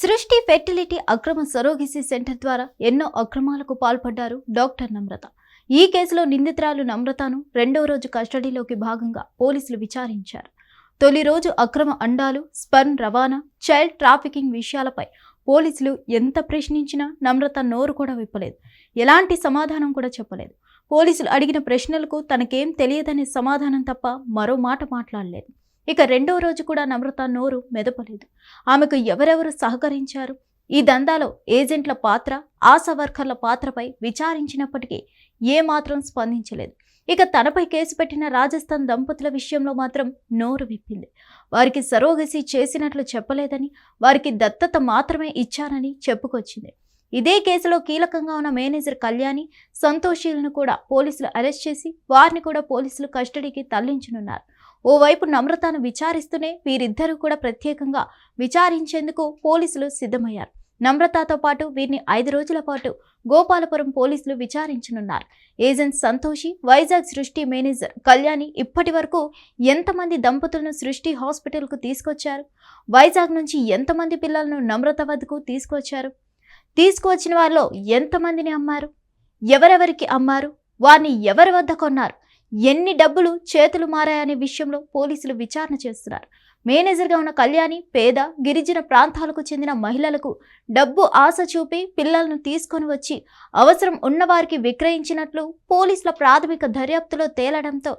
సృష్టి ఫెర్టిలిటీ అక్రమ surrogacy centre ద్వారా ఎన్నో అక్రమాలకు పాల్పడ్డారు డాక్టర్ నమ్రత. ఈ కేసులో నిందితురాలు నమ్రతను రెండో రోజు కస్టడీలోకి భాగంగా పోలీసులు విచారించారు. తొలి రోజు అక్రమ అండాలు, స్పర్మ్ రవాణా, చైల్డ్ ట్రాఫికింగ్ విషయాలపై పోలీసులు ఎంత ప్రశ్నించినా నమ్రత నోరు కూడా విప్పలేదు. ఎలాంటి సమాధానం కూడా చెప్పలేదు. పోలీసులు అడిగిన ప్రశ్నలకు తనకేం తెలియదనే సమాధానం తప్ప మరో మాట మాట్లాడలేదు. ఇక రెండో రోజు కూడా నమ్రత నోరు మెదపలేదు. ఆమెకు ఎవరెవరు సహకరించారు, ఈ దందాలో ఏజెంట్ల పాత్ర, ఆశా వర్కర్ల పాత్రపై విచారించినప్పటికీ ఏమాత్రం స్పందించలేదు. ఇక తనపై కేసు పెట్టిన రాజస్థాన్ దంపతుల విషయంలో మాత్రం నోరు విప్పింది. వారికి సరోగసీ చేసినట్లు చెప్పలేదని, వారికి దత్తత మాత్రమే ఇచ్చారని చెప్పుకొచ్చింది. ఇదే కేసులో కీలకంగా ఉన్న మేనేజర్ కళ్యాణి, సంతోషీలను కూడా పోలీసులు అరెస్ట్ చేసి వారిని కూడా పోలీసులు కస్టడీకి తరలించనున్నారు. ఓవైపు నమ్రతను విచారిస్తూనే వీరిద్దరూ కూడా ప్రత్యేకంగా విచారించేందుకు పోలీసులు సిద్ధమయ్యారు. నమ్రతతో పాటు వీరిని 5 రోజుల పాటు గోపాలపురం పోలీసులు విచారించనున్నారు. ఏజెంట్ సంతోషి, వైజాగ్ సృష్టి మేనేజర్ కళ్యాణి ఇప్పటి వరకు ఎంతమంది దంపతులను సృష్టి హాస్పిటల్కు తీసుకొచ్చారు, వైజాగ్ నుంచి ఎంతమంది పిల్లలను నమ్రత వద్దకు తీసుకువచ్చిన వారిలో ఎంతమందిని అమ్మారు, ఎవరెవరికి అమ్మారు, వారిని ఎవరి వద్ద కొన్నారు, ఎన్ని డబ్బులు చేతులు మారాయనే విషయంలో పోలీసులు విచారణ చేస్తున్నారు. మేనేజర్గా ఉన్న కళ్యాణి పేద, గిరిజన ప్రాంతాలకు చెందిన మహిళలకు డబ్బు ఆశ చూపి పిల్లలను తీసుకొని వచ్చి అవసరం ఉన్నవారికి విక్రయించినట్లు పోలీసుల ప్రాథమిక దర్యాప్తులో తేలడంతో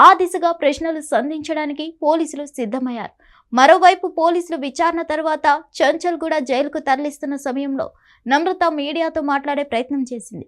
ఆ దిశగా ప్రశ్నలు సంధించడానికి పోలీసులు సిద్ధమయ్యారు. మరోవైపు పోలీసులు విచారణ తర్వాత చంచల్గూడ జైలుకు తరలిస్తున్న సమయంలో నమ్రత మీడియాతో మాట్లాడే ప్రయత్నం చేసింది.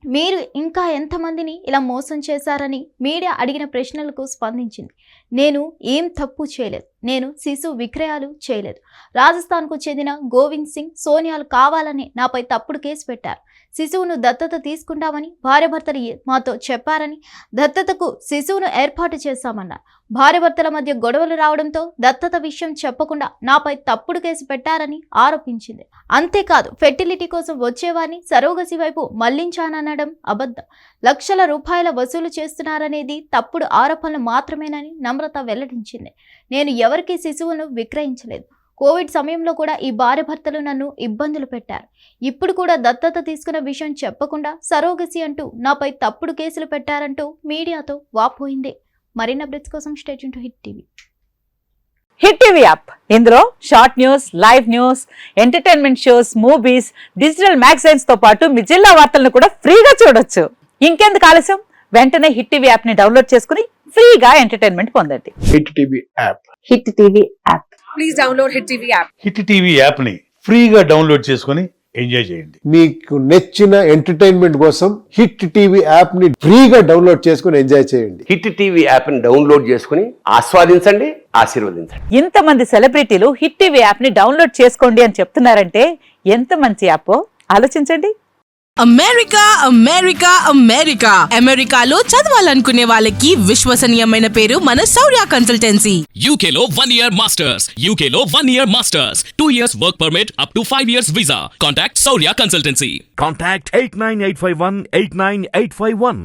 మీరు ఇంకా ఎంతమందిని ఇలా మోసం చేశారని మీడియా అడిగిన ప్రశ్నలకు స్పందించింది. నేను ఏం తప్పు చేయలేదు, నేను శిశు విక్రయాలు చేయలేదు. రాజస్థాన్కు చెందిన గోవింద్ సింగ్, సోనియాలు కావాలని నాపై తప్పుడు కేసు పెట్టారు. శిశువును దత్తత తీసుకుంటామని భార్యాభర్తలు మాతో చెప్పారని దత్తతకు శిశువును ఏర్పాటు చేశామన్నారు. భార్యాభర్తల మధ్య గొడవలు రావడంతో దత్తత విషయం చెప్పకుండా నాపై తప్పుడు కేసు పెట్టారని ఆరోపించింది. అంతేకాదు, ఫెర్టిలిటీ కోసం వచ్చేవారిని సరోగసి వైపు మళ్లించాననడం అబద్ధం. లక్షల రూపాయల వసూలు చేస్తున్నారనేది తప్పుడు ఆరోపణలు మాత్రమేనని నమ్రత వెల్లడించింది. నేను ఎవరికీ శిశువును విక్రయించలేదు. కోవిడ్ సమయంలో కూడా ఈ భార్యాభర్తలు నన్ను ఇబ్బందులు పెట్టారు. ఇప్పుడు కూడా దత్తత తీసుకున్న విషయం చెప్పకుండా సరోగసి అంటూ నాపై తప్పుడు కేసులు పెట్టారంటూ మీడియాతో వాపోయింది. మరిన్ని అప్డేట్స్ కోసం stay tune to Hit TV. Hit TV app, ఇందులో short news, live news, entertainment shows, movies, digital magazines తో పాటు మీ జిల్లా వార్తలను కూడా ఫ్రీగా చూడొచ్చు. ఇంకెందుకు ఆలస్యం, వెంటనే హిట్ టీవీ యాప్ ని డౌన్లోడ్ చేసుకుని ఫ్రీగా ఎంటర్టైన్మెంట్ పొందండి. Hit TV app. Hit TV app. Please download hit TV app. Hit TV app ని ఫ్రీగా డౌన్లోడ్ చేసుకుని ఎంజాయ్ చేయండి. మీకు నచ్చిన ఎంటర్టైన్మెంట్ కోసం హిట్ టీవీ యాప్ ని ఫ్రీగా డౌన్లోడ్ చేసుకుని ఎంజాయ్ చేయండి. హిట్ టీవీ యాప్ ని డౌన్లోడ్ చేసుకుని ఆస్వాదించండి, ఆశీర్వదించండి. ఇంతమంది సెలబ్రిటీలు హిట్ టీవీ యాప్ ని డౌన్లోడ్ చేసుకోండి అని చెప్తున్నారంటే ఎంత మంచి యాప్ ఆలోచించండి. అమెరికా అమెరికా అమెరికా అమెరికాలో చదవాలనుకునే వాళ్ళకి విశ్వసనీయమైన పేరు మన శౌర్య కన్సల్టెన్సీ. UK లో 1 year masters, UK లో 1 year masters, 2 years work permit up to 5 years visa. Contact Saurya Consultancy. Contact 89851 89851.